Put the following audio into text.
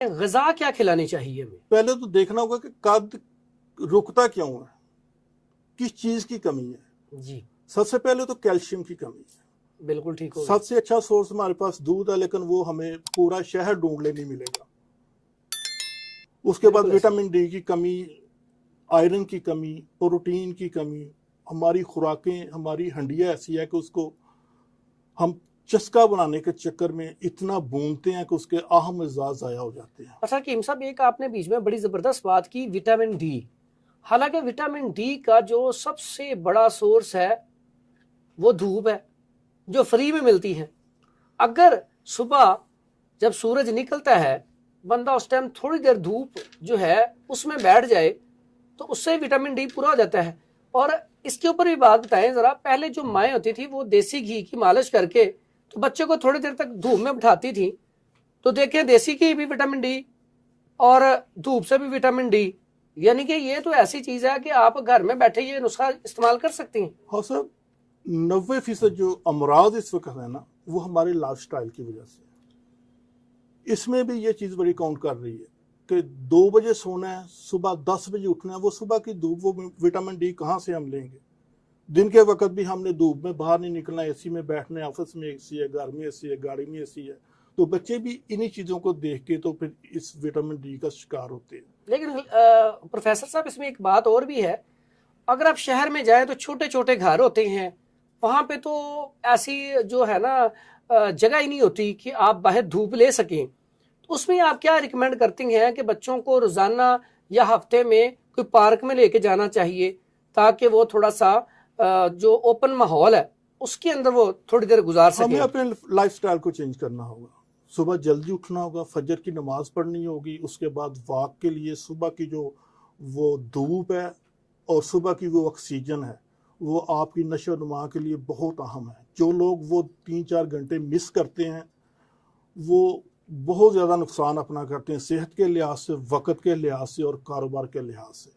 ग़िज़ा क्या खिलानी चाहिए हमें? पहले तो देखना होगा कि कद रुकता क्यों है, किस चीज की कमी है। जी, सबसे पहले तो कैल्शियम की कमी है। बिल्कुल ठीक हो गया। सबसे अच्छा सोर्स हमारे पास दूध है, लेकिन वो हमें पूरा शहर ढूंढ ले नहीं मिलेगा। उसके बाद बिल्कुल ऐसे। विटामिन डी की कमी, आयरन की कमी, प्रोटीन की कमी। हमारी खुराकें, हमारी हंडिया ऐसी है कि उसको हम चस्का बनाने के चक्कर में इतना भूनते हैं कि उसके अहम अज़्ज़ा ज़ाया हो जाते हैं। अच्छा कीम साहब, एक आपने बीच में बड़ी ज़बरदस्त बात की, विटामिन डी। हालांकि विटामिन डी का जो सबसे बड़ा सोर्स है वो धूप है, जो फ्री में मिलती है। अगर सुबह जब सूरज निकलता है, बंदा उस टाइम थोड़ी देर धूप जो है उसमें बैठ जाए तो उससे विटामिन डी पूरा हो जाता है। और इसके ऊपर भी बात बताएं जरा, पहले जो माएँ होती थी वो देसी घी की मालिश करके तो बच्चे को थोड़ी देर तक धूप में बिठाती थी, तो देखें देसी घी भी विटामिन डी और धूप से भी विटामिन डी। यानी कि ये तो ऐसी चीज है कि आप घर में बैठे ये नुस्खा इस्तेमाल कर सकती हैं। हाँ सर, 90% जो अमराज इस वक्त है ना, वो हमारे लाइफस्टाइल की वजह से। इसमें भी ये चीज़ बड़ी काउंट कर रही है कि 2 बजे सोना है, सुबह 10 बजे उठना है। वो सुबह की धूप, वो विटामिन डी कहाँ से हम लेंगे? दिन के वक्त भी हमने धूप में बाहर नहीं निकलना, एसी में बैठना है, ऑफिस में एसी है, घर में एसी है, गाड़ी में एसी है। तो बच्चे भी इन्हीं चीज़ों को देख के तो फिर इस विटामिन डी का शिकार होते हैं। लेकिन प्रोफेसर साहब, इसमें एक बात और भी है। अगर आप शहर में जाएं तो छोटे छोटे घर होते हैं, वहां पे तो ऐसी जो है ना जगह ही नहीं होती कि आप बाहर धूप ले सकें। तो उसमें आप क्या रिकमेंड करती हैं कि बच्चों को रोजाना या हफ्ते में कोई पार्क में लेके जाना चाहिए ताकि वो थोड़ा सा जो ओपन माहौल है उसके अंदर वो थोड़ी देर गुजार हमें सके? अपने लाइफस्टाइल को चेंज करना होगा। सुबह जल्दी उठना होगा, फजर की नमाज पढ़नी होगी, उसके बाद वॉक के लिए सुबह की जो वो धूप है और सुबह की वो ऑक्सीजन है, वो आपकी नशो नुमा के लिए बहुत अहम है। जो लोग वो 3-4 घंटे मिस करते हैं, वो बहुत ज़्यादा नुकसान अपना करते हैं, सेहत के लिहाज से, वक़्त के लिहाज से और कारोबार के लिहाज से।